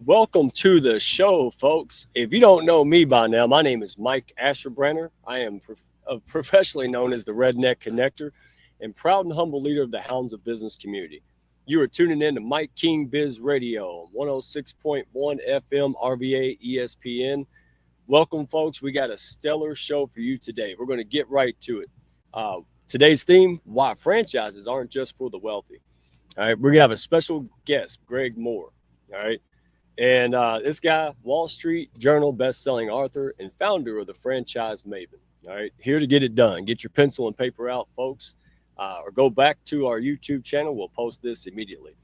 Welcome to the show, folks. If you don't know me by now, my name is Mike Asherbrenner. I am professionally known as the Redneck Connector and proud and humble leader of the Hounds of Business community. You are tuning in to Mike King Biz Radio, 106.1 FM, RVA, ESPN. Welcome, folks. We got a stellar show for you today. We're going to get right to it. Today's theme, why franchises aren't just for the wealthy. All right, we're going to have a special guest, Greg Moore. All right. And this guy, Wall Street Journal best-selling author and founder of the Franchise Maven. All right, here to get it done. Get your pencil and paper out, folks, or go back to our YouTube channel. We'll post this immediately.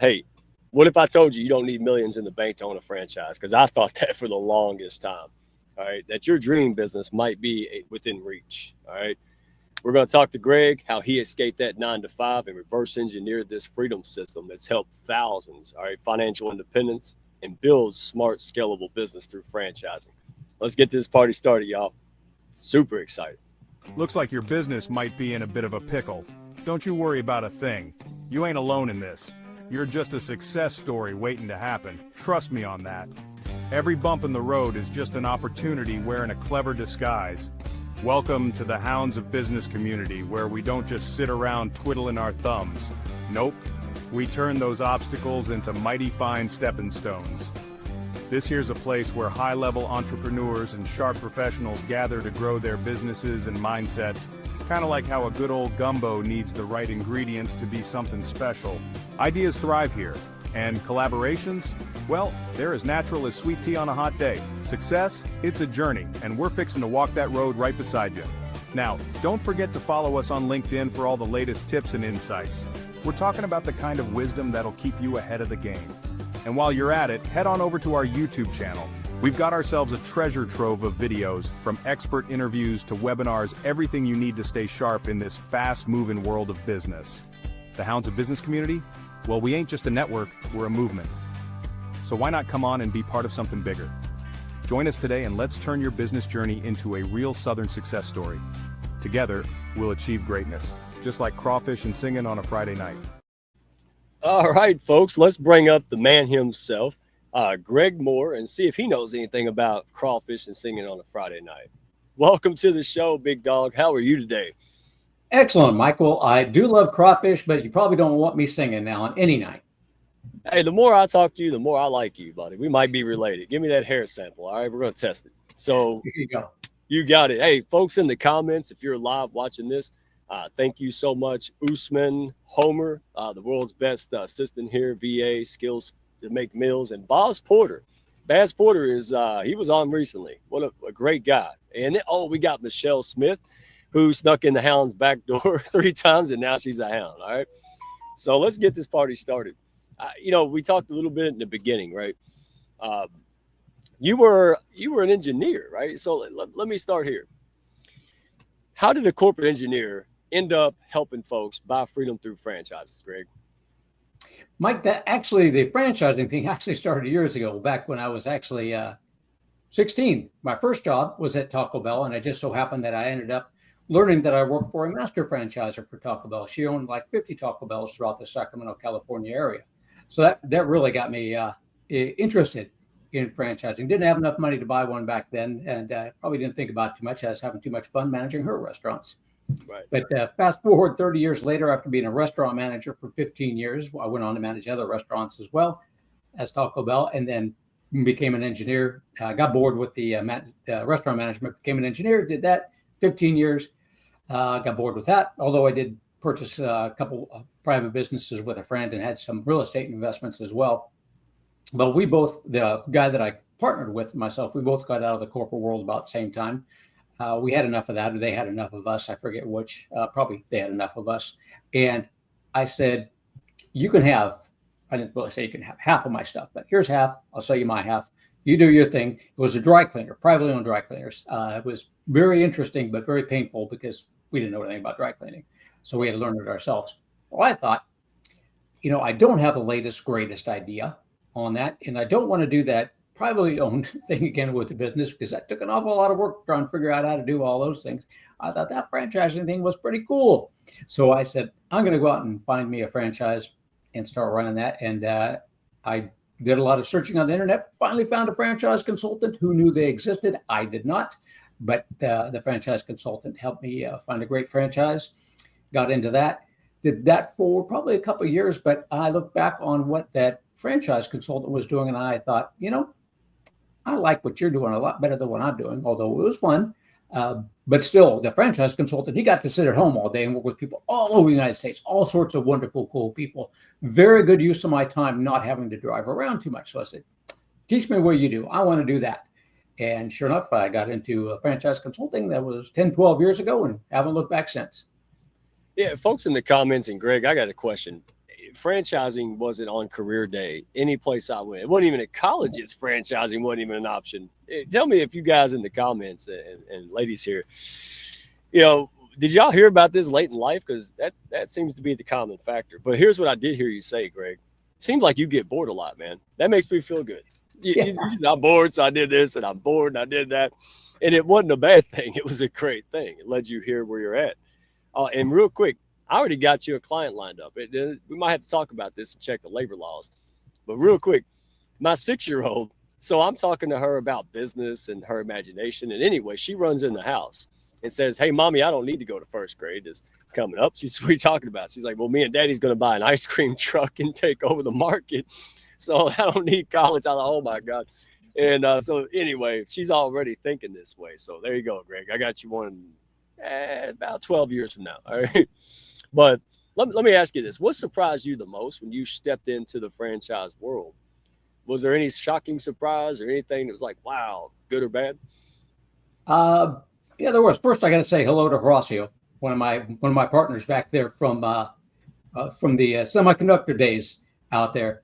Hey, what if I told you don't need millions in the bank to own a franchise? Because I thought that for the longest time. All right, that your dream business might be within reach. All right. We're going to talk to Greg, how he escaped that 9-to-5 and reverse engineered this freedom system that's helped thousands, all right, financial independence and build smart, scalable business through franchising. Let's get this party started, y'all. Super excited. Looks like your business might be in a bit of a pickle. Don't you worry about a thing. You ain't alone in this. You're just a success story waiting to happen. Trust me on that. Every bump in the road is just an opportunity wearing a clever disguise. Welcome to the Hounds of Business community, where we don't just sit around twiddling our thumbs. Nope, we turn those obstacles into mighty fine stepping stones. This here's a place where high-level entrepreneurs and sharp professionals gather to grow their businesses and mindsets, kind of like how a good old gumbo needs the right ingredients to be something special. Ideas thrive here, and collaborations? Well, they're as natural as sweet tea on a hot day. Success? It's a journey, and we're fixing to walk that road right beside you. Now, don't forget to follow us on LinkedIn for all the latest tips and insights. We're talking about the kind of wisdom that'll keep you ahead of the game. And while you're at it, head on over to our YouTube channel. We've got ourselves a treasure trove of videos, from expert interviews to webinars, everything you need to stay sharp in this fast-moving world of business. The Hounds of Business community? Well, we ain't just a network, we're a movement. So why not come on and be part of something bigger? Join us today and let's turn your business journey into a real Southern success story. Together, we'll achieve greatness, just like crawfish and singing on a Friday night. All right, folks, let's bring up the man himself, Greg Moore, and see if he knows anything about crawfish and singing on a Friday night. Welcome to the show, big dog. How are you today? Excellent, Michael. I do love crawfish, but you probably don't want me singing now on any night. Hey, the more I talk to you, the more I like you, buddy. We might be related. Give me that hair sample. All right, we're going to test it. So Here you go. You got it. Hey, folks in the comments, if you're live watching this, thank you so much. Usman Homer, the world's best assistant here, VA, skills to make meals, and Baz Porter. Baz Porter is, he was on recently. What a great guy. And then, we got Michelle Smith, who snuck in the Hound's back door 3 times, and now she's a Hound. All right. So let's get this party started. We talked a little bit in the beginning, right? You were an engineer, right? So let me start here. How did a corporate engineer end up helping folks buy freedom through franchises, Greg? Mike, the franchising thing actually started years ago, back when I was actually 16. My first job was at Taco Bell, and it just so happened that I ended up learning that I worked for a master franchisor for Taco Bell. She owned like 50 Taco Bells throughout the Sacramento, California area. So that really got me interested in franchising. Didn't have enough money to buy one back then, and probably didn't think about it too much. I was having too much fun managing her restaurants. Right. But fast forward 30 years later, after being a restaurant manager for 15 years, I went on to manage other restaurants as well as Taco Bell, and then became an engineer. Got bored with the restaurant management, became an engineer, did that 15 years. Got bored with that, although I did purchase a couple of private businesses with a friend and had some real estate investments as well. But we both, the guy that I partnered with, myself, we both got out of the corporate world about the same time. We had enough of that, or they had enough of us. I forget which, probably they had enough of us. And I said, I didn't really say you can have half of my stuff, but here's half. I'll sell you my half. You do your thing. It was a dry cleaner, privately owned dry cleaners. It was very interesting, but very painful because we didn't know anything about dry cleaning. So we had to learn it ourselves. Well, I thought, I don't have the latest, greatest idea on that. And I don't want to do that privately owned thing again with the business, because that took an awful lot of work trying to figure out how to do all those things. I thought that franchising thing was pretty cool. So I said, I'm going to go out and find me a franchise and start running that. And I did a lot of searching on the internet, finally found a franchise consultant who knew they existed. I did not, but the franchise consultant helped me find a great franchise, got into that, did that for probably a couple of years, but I look back on what that franchise consultant was doing and I thought, I like what you're doing a lot better than what I'm doing, although it was fun. But still, the franchise consultant, he got to sit at home all day and work with people all over the United States, all sorts of wonderful, cool people. Very good use of my time, not having to drive around too much. So I said, teach me what you do. I want to do that. And sure enough, I got into franchise consulting. That was 10, 12 years ago and haven't looked back since. Yeah, folks in the comments, and Greg, I got a question. Franchising wasn't on career day any place I went. It wasn't even at colleges. Franchising wasn't even an option. Tell me if you guys in the comments and ladies here, did y'all hear about this late in life? Because that seems to be the common factor. But here's what I did hear you say, Greg. Seems like you get bored a lot, man. That makes me feel good. I'm bored, so I did this, and I'm bored, and I did that. And it wasn't a bad thing. It was a great thing. It led you here where you're at. And real quick, I already got you a client lined up. We might have to talk about this and check the labor laws. But real quick, my 6-year-old, so I'm talking to her about business and her imagination. And anyway, she runs in the house and says, "Hey, Mommy, I don't need to go to first grade. It's coming up." She's, "What are you talking about?" She's like, "Well, me and Daddy's going to buy an ice cream truck and take over the market. So I don't need college." I was like, "Oh, my God." And so anyway, she's already thinking this way. So there you go, Greg. I got you one about 12 years from now. All right. But let me ask you this. What surprised you the most when you stepped into the franchise world? Was there any shocking surprise or anything that was like, wow, good or bad? Yeah, there was. First, I got to say hello to Horacio, one of my partners back there from the semiconductor days out there.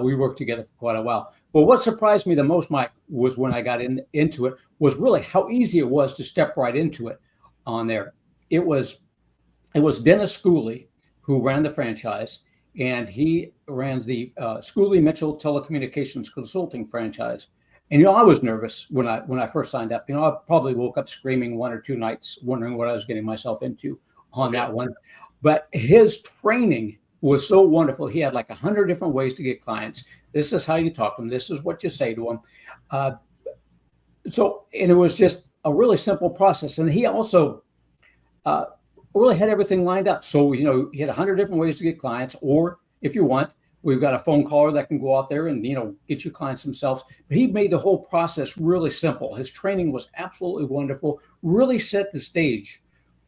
We worked together for quite a while. But what surprised me the most, Mike, was when I got into it, was really how easy it was to step right into it on there. It was Dennis Schooley who ran the franchise, and he ran the Schooley Mitchell Telecommunications Consulting franchise. And I was nervous when I first signed up. I probably woke up screaming one or two nights, wondering what I was getting myself into on that one. But his training was so wonderful. He had like 100 different ways to get clients. This is how you talk to them. This is what you say to them. And it was just a really simple process. And he also really had everything lined up. So, he had 100 different ways to get clients, or if you want, we've got a phone caller that can go out there and, get you clients themselves. But he made the whole process really simple. His training was absolutely wonderful, really set the stage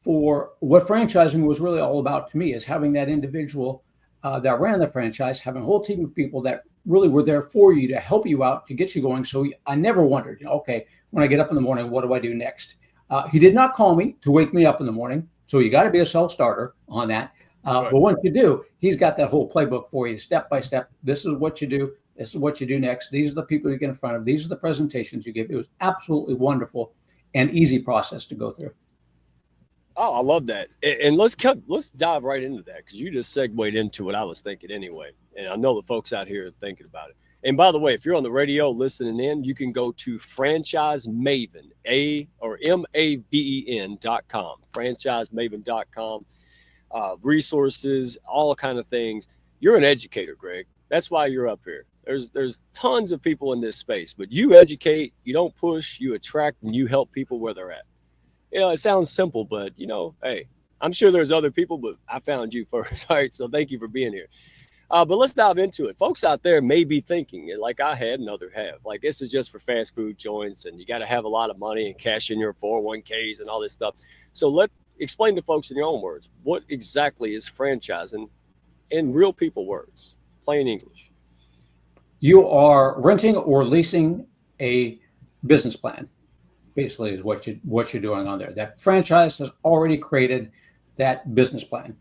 for what franchising was really all about to me, is having that individual that ran the franchise, having a whole team of people that really were there for you to help you out, to get you going. So I never wondered, okay, when I get up in the morning, what do I do next? He did not call me to wake me up in the morning. So you got to be a self-starter on that. But once you do, he's got that whole playbook for you, step by step. This is what you do. This is what you do next. These are the people you get in front of. These are the presentations you give. It was absolutely wonderful and easy process to go through. Oh, I love that. And let's dive right into that, because you just segued into what I was thinking anyway. And I know the folks out here are thinking about it. And by the way, if you're on the radio listening in, you can go to franchisemaven, MAVEN.com, franchisemaven.com, resources, all kind of things. You're an educator, Greg. That's why you're up here. There's tons of people in this space, but you educate, you don't push, you attract, and you help people where they're at. It sounds simple, but hey, I'm sure there's other people, but I found you first. All right. So thank you for being here. But let's dive into it. Folks out there may be thinking, like I had and others have, like this is just for fast food joints and you got to have a lot of money and cash in your 401ks and all this stuff. So explain to folks in your own words, what exactly is franchising in real people words, plain English? You are renting or leasing a business plan, basically, is what you're doing on there. That franchise has already created that business plan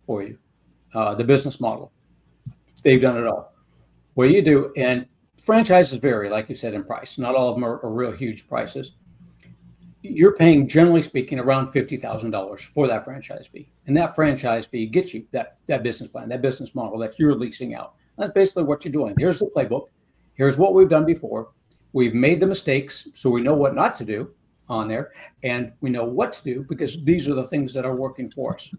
for you, the business model. They've done it all. What you do, and franchises vary, like you said, in price. Not all of them are real huge prices. You're paying, generally speaking, around $50,000 for that franchise fee. And that franchise fee gets you that business plan, that business model that you're leasing out. That's basically what you're doing. Here's the playbook. Here's what we've done before. We've made the mistakes, so we know what not to do on there. And we know what to do because these are the things that are working for us.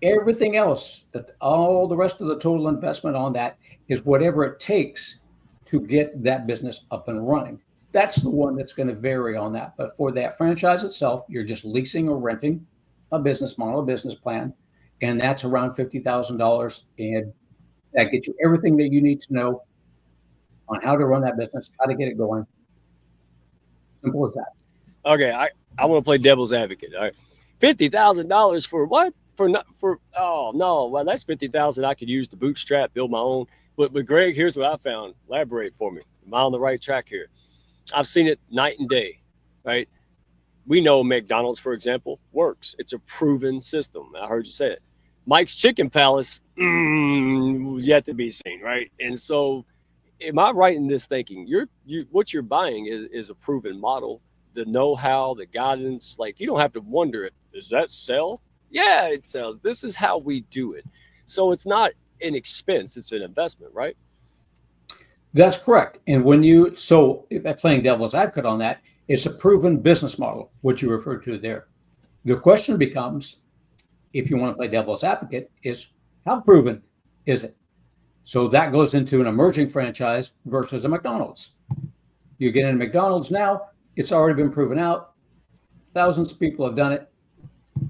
Everything else, all the rest of the total investment on that is whatever it takes to get that business up and running. That's the one that's going to vary on that. But for that franchise itself, you're just leasing or renting a business model, a business plan, and that's around $50,000. And that gets you everything that you need to know on how to run that business, how to get it going. Simple as that. Okay, I want to play devil's advocate. All right, $50,000 for what? Oh no, well that's 50,000 I could use to bootstrap, build my own. But Greg, here's what I found. Elaborate for me. Am I on the right track here? I've seen it night and day, right? We know McDonald's, for example, works. It's a proven system. I heard you say it. Mike's Chicken Palace, yet to be seen, right? And so, am I right in this thinking? What you're buying is a proven model, the know-how, the guidance. Like you don't have to wonder, does that sell? Yeah, it sells. This is how we do it. So it's not an expense; it's an investment, right? That's correct. And playing devil's advocate on that, it's a proven business model, what you referred to there. The question becomes, if you want to play devil's advocate, is how proven is it? So that goes into an emerging franchise versus a McDonald's. You get into McDonald's now, it's already been proven out. Thousands of people have done it.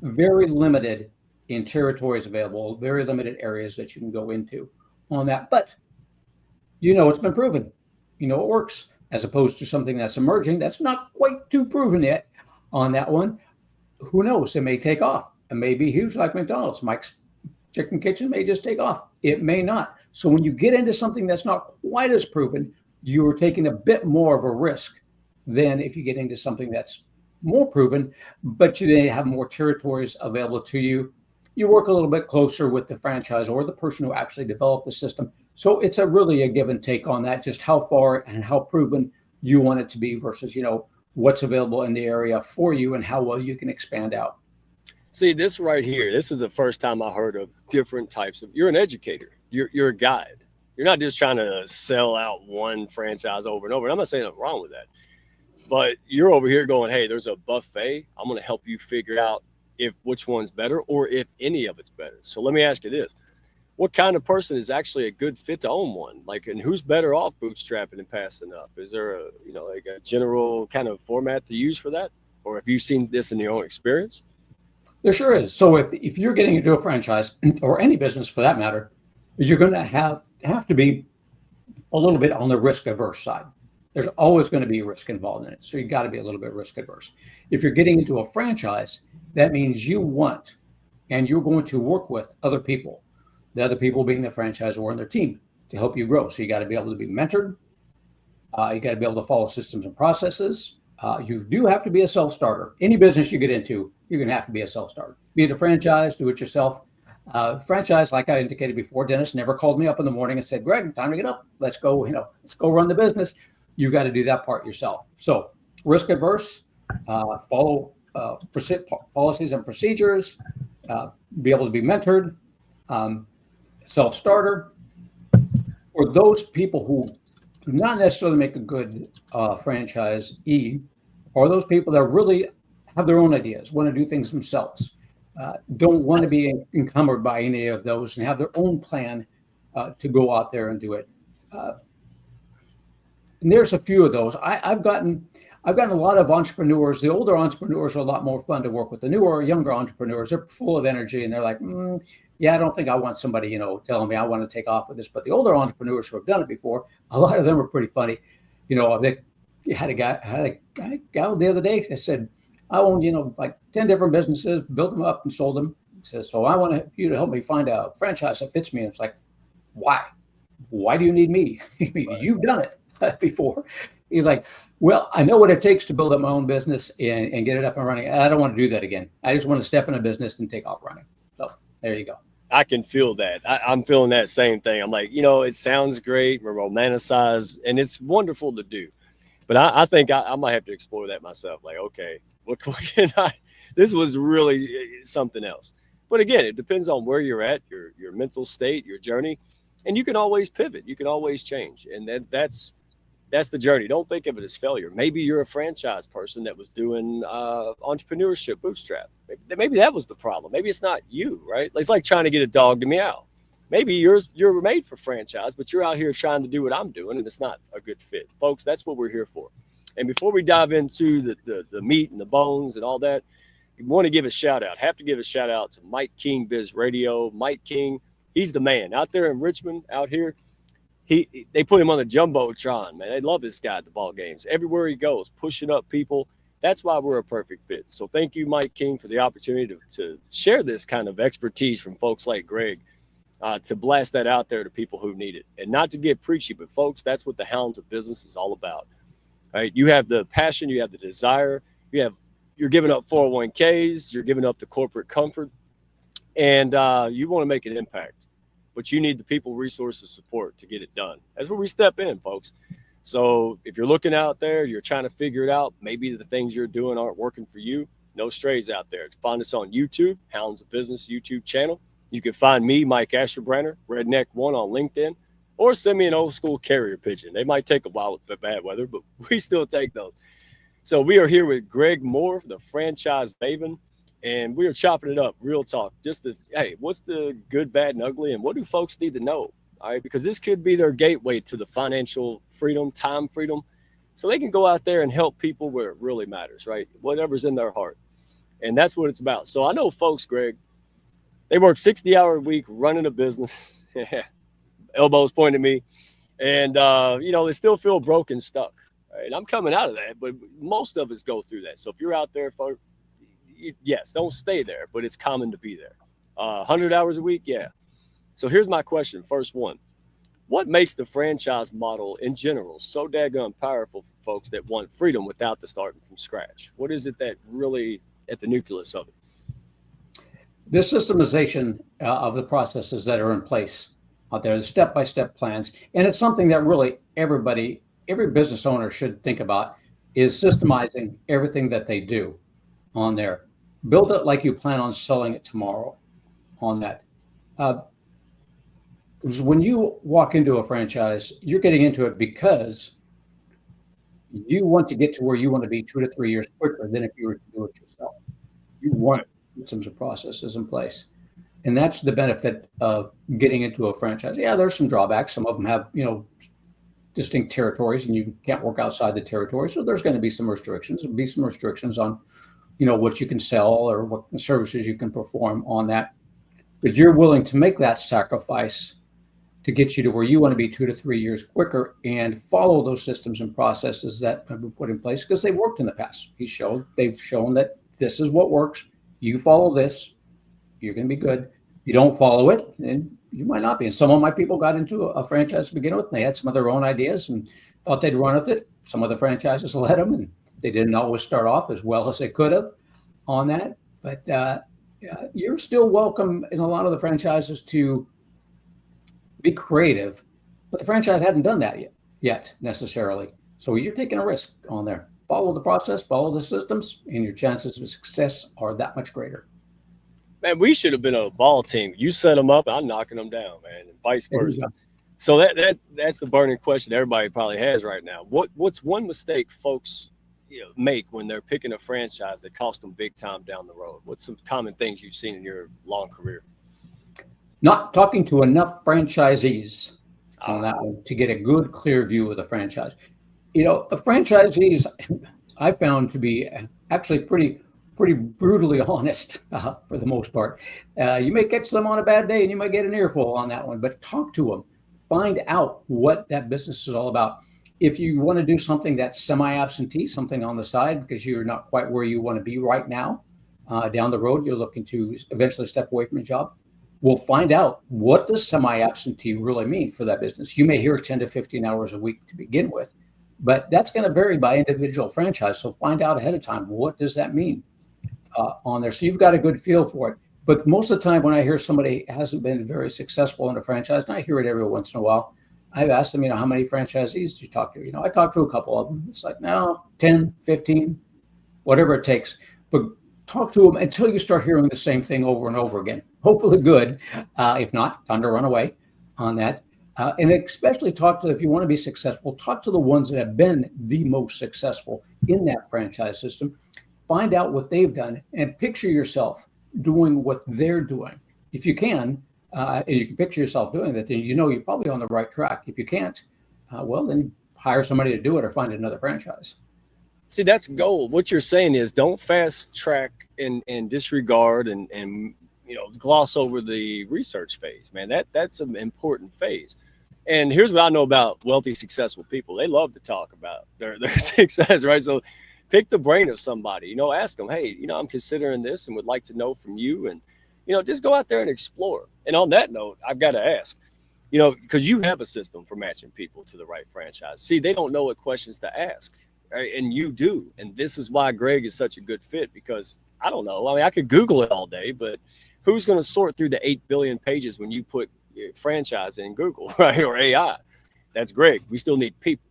Very limited in territories available, very limited areas that you can go into on that. But it's been proven. It works, as opposed to something that's emerging that's not quite too proven yet on that one. Who knows? It may take off. It may be huge like McDonald's. Mike's Chicken Kitchen may just take off. It may not. So when you get into something that's not quite as proven, you are taking a bit more of a risk than if you get into something that's more proven, but you then have more territories available to you. You work a little bit closer with the franchise or the person who actually developed the system. So it's really a give and take on that, just how far and how proven you want it to be versus, what's available in the area for you and how well you can expand out. See, this right here, this is the first time I heard of different types of, you're an educator, you're a guide. You're not just trying to sell out one franchise over and over. And I'm not saying nothing wrong with that, but you're over here going, hey, there's a buffet. I'm going to help you figure out which one's better or if any of it's better. So let me ask you this. What kind of person is actually a good fit to own one? And who's better off bootstrapping and passing up? Is there a general kind of format to use for that? Or have you seen this in your own experience? There sure is. So if you're getting into a franchise or any business for that matter, you're going to have to be a little bit on the risk averse side. There's always going to be risk involved in it. So you got to be a little bit risk adverse. If you're getting into a franchise, that means you want and you're going to work with other people. The other people being the franchisor and their team to help you grow. So you got to be able to be mentored. You got to be able to follow systems and processes. You do have to be a self-starter. Any business you get into, you're going to have to be a self-starter. Be it a franchise, do it yourself. Franchise, like I indicated before, Dennis never called me up in the morning and said, Greg, time to get up. Let's go run the business. You've got to do that part yourself. So risk adverse, follow policies and procedures, be able to be mentored. Self-starter, or those people who do not necessarily make a good franchisee, or those people that really have their own ideas, want to do things themselves, don't want to be encumbered by any of those and have their own plan to go out there and do it. And there's a few of those. I've gotten a lot of entrepreneurs. The older entrepreneurs are a lot more fun to work with. The newer, younger entrepreneurs, they're full of energy and they're like, yeah, I don't think I want somebody, telling me I want to take off with this. But the older entrepreneurs who have done it before, a lot of them are pretty funny. They had a guy the other day that said, I own, like 10 different businesses, built them up and sold them. He says, so I want you to help me find a franchise that fits me. And it's like, why? Why do you need me? You've done it before. He's like, well, I know what it takes to build up my own business and get it up and running. I don't want to do that again. I just want to step in a business and take off running. So there you go. I can feel that. I'm feeling that same thing. I'm like, it sounds great. We're romanticized and it's wonderful to do. But I think I might have to explore that myself. Like, okay, what can this was really something else. But again, it depends on where you're at, your mental state, your journey. And you can always pivot. You can always change. And that's the journey. Don't think of it as failure. Maybe you're a franchise person that was doing entrepreneurship, bootstrap. Maybe that was the problem. Maybe it's not you, right? It's like trying to get a dog to meow. maybe you're made for franchise, but you're out here trying to do what I'm doing, and it's not a good fit. Folks, that's what we're here for. And before we dive into the meat and the bones and all that, we want to give a shout out. Have to give a shout out to Mike King Biz Radio. Mike King, he's the man out there in Richmond. Out here, they put him on the jumbotron. Man, they love this guy at the ball games. Everywhere he goes, pushing up people. That's why we're a perfect fit. So thank you, Mike King, for the opportunity to share this kind of expertise from folks like Greg, to blast that out there to people who need it. And not to get preachy, but folks, that's what the Hounds of Business is all about. Right? You have the passion, you have the desire, you're giving up 401ks, you're giving up the corporate comfort, and you want to make an impact. But you need the people, resources, support to get it done. That's where we step in, folks. So if you're looking out there, you're trying to figure it out, maybe the things you're doing aren't working for you, no strays out there. Find us on YouTube, Hounds of Business YouTube channel. You can find me, Mike Asherbrenner, Redneck One on LinkedIn, or send me an old school carrier pigeon. They might take a while with the bad weather, but we still take those. So we are here with Greg Moore, the franchise maven, and we are chopping it up, real talk. Hey, what's the good, bad, and ugly, and what do folks need to know? All right, because this could be their gateway to the financial freedom, time freedom, so they can go out there and help people where it really matters, right? Whatever's in their heart. And that's what it's about. So I know folks, Greg, they work 60-hour a week running a business, elbows pointing at me, and, they still feel broke, stuck. Right? I'm coming out of that, but most of us go through that. So if you're out there, folks, yes, don't stay there, but it's common to be there. 100 hours a week, yeah. So here's my question. First one, what makes the franchise model in general so daggone powerful for folks that want freedom without the starting from scratch? What is it that really at the nucleus of it? The systemization of the processes that are in place out there, the step-by-step plans, and it's something that really every business owner should think about, is systemizing everything that they do on there. Build it like you plan on selling it tomorrow on that. Because when you walk into a franchise, you're getting into it because you want to get to where you want to be 2 to 3 years quicker than if you were to do it yourself. You want systems and processes in place. And that's the benefit of getting into a franchise. Yeah, there's some drawbacks. Some of them have, distinct territories, and you can't work outside the territory. So there's going to be some restrictions. There'll be some restrictions on, what you can sell or what services you can perform on that. But you're willing to make that sacrifice to get you to where you want to be 2 to 3 years quicker and follow those systems and processes that have been put in place because they've worked in the past. They've shown that this is what works. You follow this, you're going to be good. You don't follow it, and you might not be. And some of my people got into a franchise to begin with, and they had some of their own ideas and thought they'd run with it. Some of the franchises let them, and they didn't always start off as well as they could have on that. But you're still welcome in a lot of the franchises to be creative, but the franchise hadn't done that yet necessarily. So you're taking a risk on there. Follow the process, follow the systems, and your chances of success are that much greater. Man, we should have been a ball team. You set them up, I'm knocking them down, man, and vice versa. So that's the burning question everybody probably has right now. What's one mistake folks make when they're picking a franchise that costs them big time down the road? What's some common things you've seen in your long career? Not talking to enough franchisees on that one to get a good, clear view of the franchise. The franchisees I found to be actually pretty brutally honest for the most part. You may catch them on a bad day and you might get an earful on that one, but talk to them. Find out what that business is all about. If you want to do something that's semi-absentee, something on the side because you're not quite where you want to be right now, down the road, you're looking to eventually step away from your job. We'll find out what does semi-absentee really mean for that business. You may hear 10 to 15 hours a week to begin with, but that's going to vary by individual franchise. So find out ahead of time, what does that mean on there? So you've got a good feel for it. But most of the time when I hear somebody hasn't been very successful in a franchise, and I hear it every once in a while, I've asked them, how many franchisees did you talk to? I talked to a couple of them. It's like, no, 10, 15, whatever it takes. But talk to them until you start hearing the same thing over and over again. Hopefully good. If not, time to run away on that. And especially if you want to be successful, talk to the ones that have been the most successful in that franchise system. Find out what they've done and picture yourself doing what they're doing. If you can, and you can picture yourself doing that, then you know you're probably on the right track. If you can't, well, then hire somebody to do it or find another franchise. See, that's gold. What you're saying is don't fast track and disregard and gloss over the research phase, man. That's an important phase. And here's what I know about wealthy, successful people. They love to talk about their success, right? So pick the brain of somebody, ask them, hey, I'm considering this and would like to know from you. And, just go out there and explore. And on that note, I've got to ask, because you have a system for matching people to the right franchise. See, they don't know what questions to ask, right? And you do. And this is why Greg is such a good fit, because I don't know. I mean, I could Google it all day, but who's going to sort through the 8 billion pages when you put franchise in Google, right? Or AI? That's Greg. We still need people.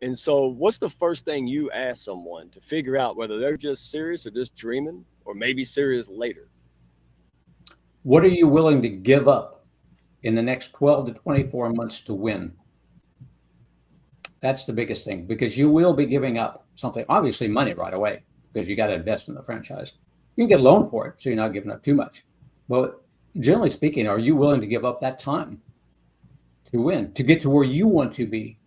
And so what's the first thing you ask someone to figure out whether they're just serious or just dreaming, or maybe serious later? What are you willing to give up in the next 12 to 24 months to win? That's the biggest thing, because you will be giving up something, obviously money right away, because you got to invest in the franchise. You can get a loan for it, so you're not giving up too much. But generally speaking, are you willing to give up that time to win, to get to where you want to be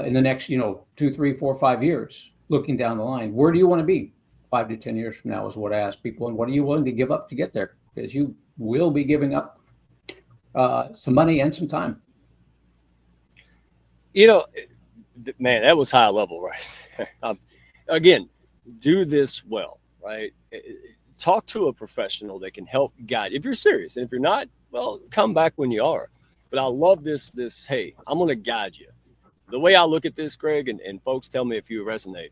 in the next, 2, 3, 4, 5 years, looking down the line? Where do you want to be 5 to 10 years from now is what I ask people. And what are you willing to give up to get there? Because you will be giving up some money and some time. Man, that was high level right there. Again, do this well, right? Talk to a professional that can help guide. If you're serious, and if you're not, well, come back when you are. But I love this, hey, I'm going to guide you. The way I look at this, Greg, and folks tell me if you resonate,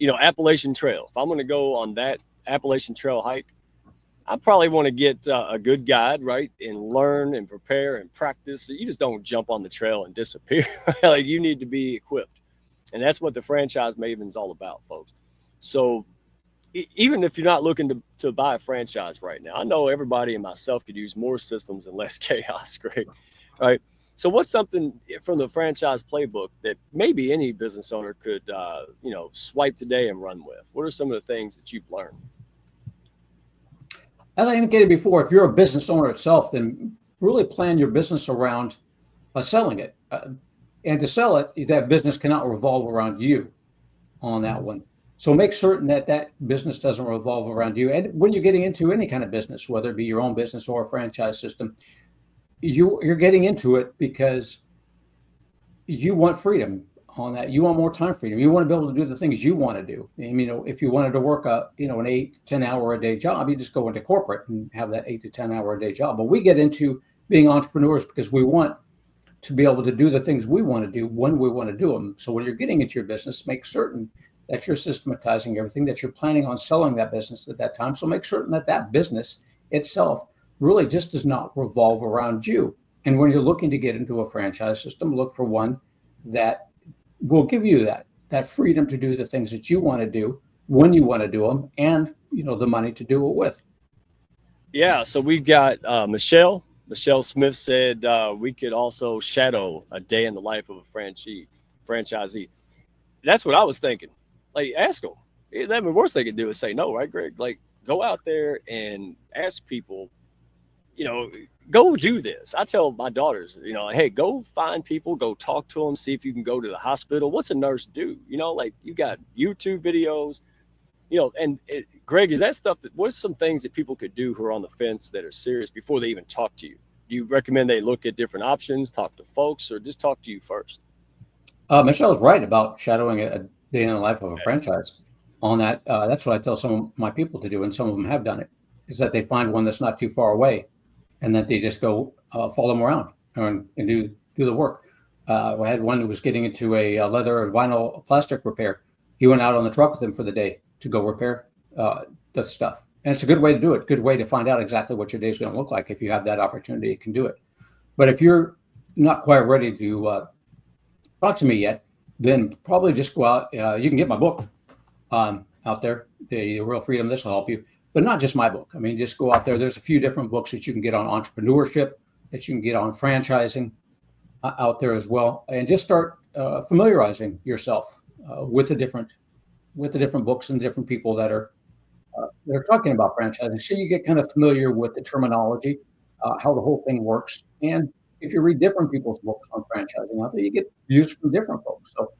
Appalachian Trail. If I'm going to go on that Appalachian Trail hike, I probably want to get a good guide, right? And learn and prepare and practice. You just don't jump on the trail and disappear. Like, you need to be equipped. And that's what the franchise Maven's all about, folks. So even if you're not looking to buy a franchise right now, I know everybody and myself could use more systems and less chaos, Greg, right? So what's something from the franchise playbook that maybe any business owner could, swipe today and run with? What are some of the things that you've learned? As I indicated before, if you're a business owner itself, then really plan your business around selling it. And to sell it, that business cannot revolve around you on that one. So make certain that business doesn't revolve around you. And when you're getting into any kind of business, whether it be your own business or a franchise system, you're getting into it because you want freedom on that. You want more time freedom. You want to be able to do the things you want to do. And, if you wanted to work an 8 to 10 hour a day job, you just go into corporate and have that 8 to 10 hour a day job. But we get into being entrepreneurs because we want to be able to do the things we want to do when we want to do them. So when you're getting into your business, make certain that you're systematizing everything, that you're planning on selling that business at that time. So make certain that business itself really just does not revolve around you. And when you're looking to get into a franchise system, look for one that will give you that freedom to do the things that you want to do when you want to do them, and the money to do it with. Yeah, so we've got Michelle Smith said we could also shadow a day in the life of a franchisee. That's what I was thinking. Like, ask them. The worst they could do is say no, right, Greg? Like, go out there and ask people, go do this. I tell my daughters, hey, go find people, go talk to them, see if you can go to the hospital. What's a nurse do? Like, you got YouTube videos, Greg, is that stuff what's some things that people could do who are on the fence that are serious before they even talk to you? Do you recommend they look at different options, talk to folks, or just talk to you first? Michelle's right about shadowing a day in the life of a franchise on that. That's what I tell some of my people to do, and some of them have done it, is that they find one that's not too far away, and that they just go follow them around and do the work. I had one who was getting into a leather and vinyl plastic repair. He went out on the truck with him for the day to go repair the stuff. And it's a good way to do it, good way to find out exactly what your day is going to look like. If you have that opportunity, you can do it. But if you're not quite ready to talk to me yet, then probably just go out. You can get my book out there, The Real Freedom. This will help you. But not just my book. I mean, just go out there. There's a few different books that you can get on entrepreneurship, that you can get on franchising out there as well. And just start familiarizing yourself with the different books and different people that are talking about franchising. So you get kind of familiar with the terminology how the whole thing works. And if you read different people's books on franchising out there, you get views from different folks. So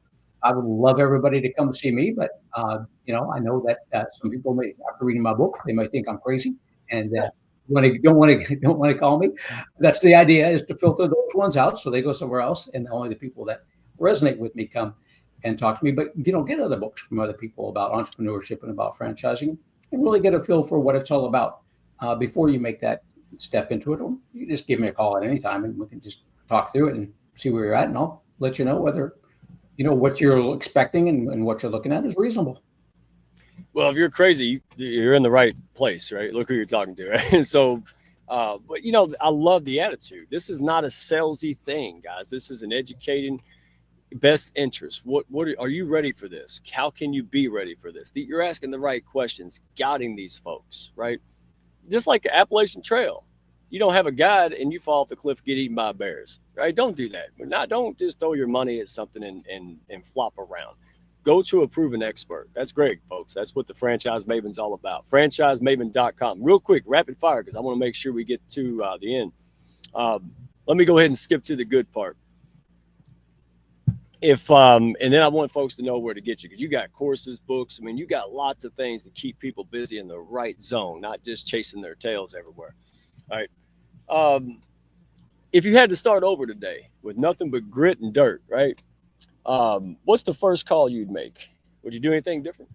I would love everybody to come see me, but I know that some people may, after reading my book, they may think I'm crazy, and don't want to call me. That's the idea, is to filter those ones out so they go somewhere else, and only the people that resonate with me come and talk to me. But get other books from other people about entrepreneurship and about franchising, and really get a feel for what it's all about before you make that step into it. Or you just give me a call at any time, and we can just talk through it and see where you're at, and I'll let you know whether what you're expecting and what you're looking at is reasonable. Well, if you're crazy, you're in the right place, right? Look who you're talking to, right? And so, but I love the attitude. This is not a salesy thing, guys. This is an educating best interest. What are you ready for this? How can you be ready for this? You're asking the right questions, guiding these folks, right? Just like the Appalachian Trail. You don't have a guide and you fall off the cliff, get eaten by bears, right? Don't do that. Don't just throw your money at something and flop around. Go to a proven expert. That's great, folks. That's what the Franchise Maven's all about. FranchiseMaven.com. Real quick, rapid fire, because I want to make sure we get to the end. Let me go ahead and skip to the good part. And then I want folks to know where to get you, because you got courses, books. I mean, you got lots of things to keep people busy in the right zone, not just chasing their tails everywhere. All right. If you had to start over today with nothing but grit and dirt, right? What's the first call you'd make? Would you do anything different?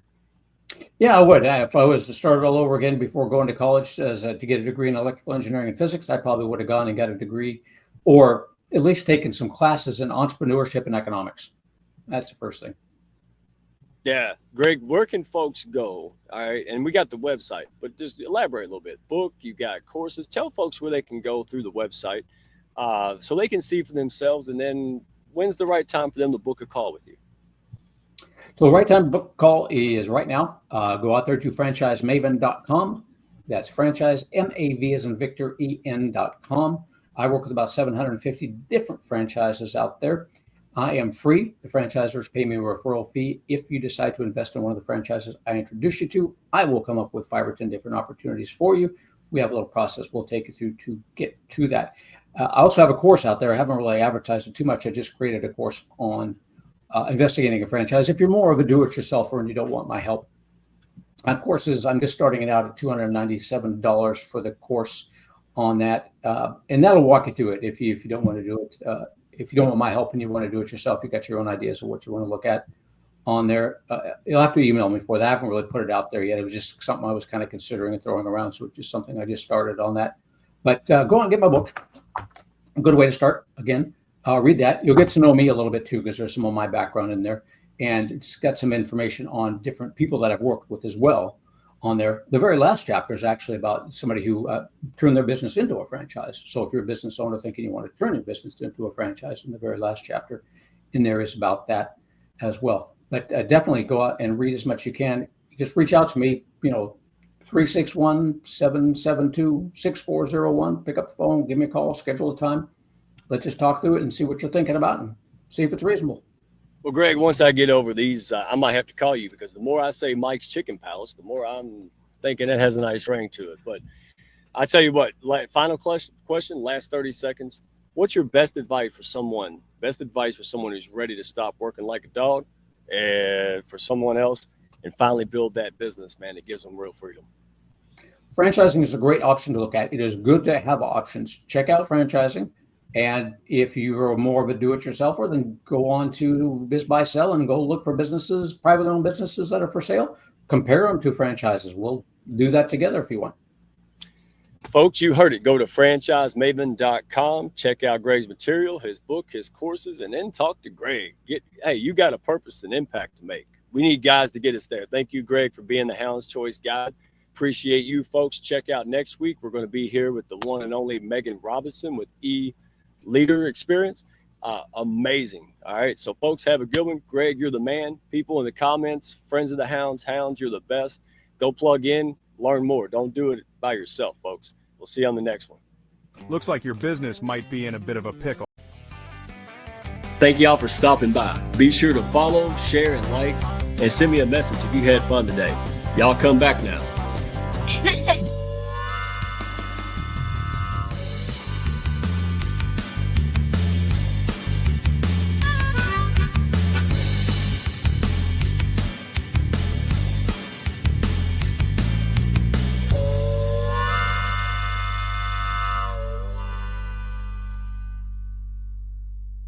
Yeah, I would. If I was to start all over again before going to college to get a degree in electrical engineering and physics, I probably would have gone and got a degree, or at least taken some classes in entrepreneurship and economics. That's the first thing. Yeah. Greg, where can folks go? All right. And we got the website, but just elaborate a little bit. Book, you got courses. Tell folks where they can go through the website so they can see for themselves. And then when's the right time for them to book a call with you? So the right time to book a call is right now. Go out there to franchisemaven.com. That's franchise, MAV as in Victor, EN.com. I work with about 750 different franchises out there. I am free. The franchisors pay me a referral fee. If you decide to invest in one of the franchises I introduce you to, I will come up with 5 or 10 different opportunities for you. We have a little process we'll take you through to get to that. I also have a course out there. I haven't really advertised it too much. I just created a course on investigating a franchise. If you're more of a do-it-yourselfer and you don't want my help, courses, I'm just starting it out at $297 for the course on that. And that'll walk you through it if you don't want to do it. If you don't want my help and you want to do it yourself, you got your own ideas of what you want to look at on there. You'll have to email me for that. I haven't really put it out there yet. It was just something I was kind of considering and throwing around. So it's just something I just started on that. But go on and get my book. A good way to start. Again, read that. You'll get to know me a little bit too, because there's some of my background in there. And it's got some information on different people that I've worked with as well on there. The very last chapter is actually about somebody who turned their business into a franchise. So if you're a business owner thinking you want to turn your business into a franchise, in the very last chapter in there is about that as well. But definitely go out and read as much as you can. Just reach out to me, 361-772-6401. Pick up the phone, give me a call, schedule a time. Let's just talk through it and see what you're thinking about and see if it's reasonable. Well, Greg, once I get over these, I might have to call you, because the more I say Mike's Chicken Palace, the more I'm thinking it has a nice ring to it. But I tell you what, final question, last 30 seconds. What's your best advice for someone who's ready to stop working like a dog, and for someone else, and finally build that business, man, that gives them real freedom? Franchising is a great option to look at. It is good to have options. Check out franchising. And if you're more of a do-it-yourselfer, then go on to Biz Buy Sell and go look for businesses, privately owned businesses that are for sale. Compare them to franchises. We'll do that together if you want. Folks, you heard it. Go to franchisemaven.com. Check out Greg's material, his book, his courses, and then talk to Greg. Hey, you got a purpose and impact to make. We need guys to get us there. Thank you, Greg, for being the Hounds Choice Guide. Appreciate you, folks. Check out next week. We're going to be here with the one and only Megan Robinson with Leader Experience. Amazing. All right. So folks, have a good one. Greg, you're the man. People in the comments, friends of the Hounds, you're the best. Go plug in, learn more. Don't do it by yourself, folks. We'll see you on the next one. Looks like your business might be in a bit of a pickle. Thank y'all for stopping by. Be sure to follow, share, and like, and send me a message if you had fun today. Y'all come back now.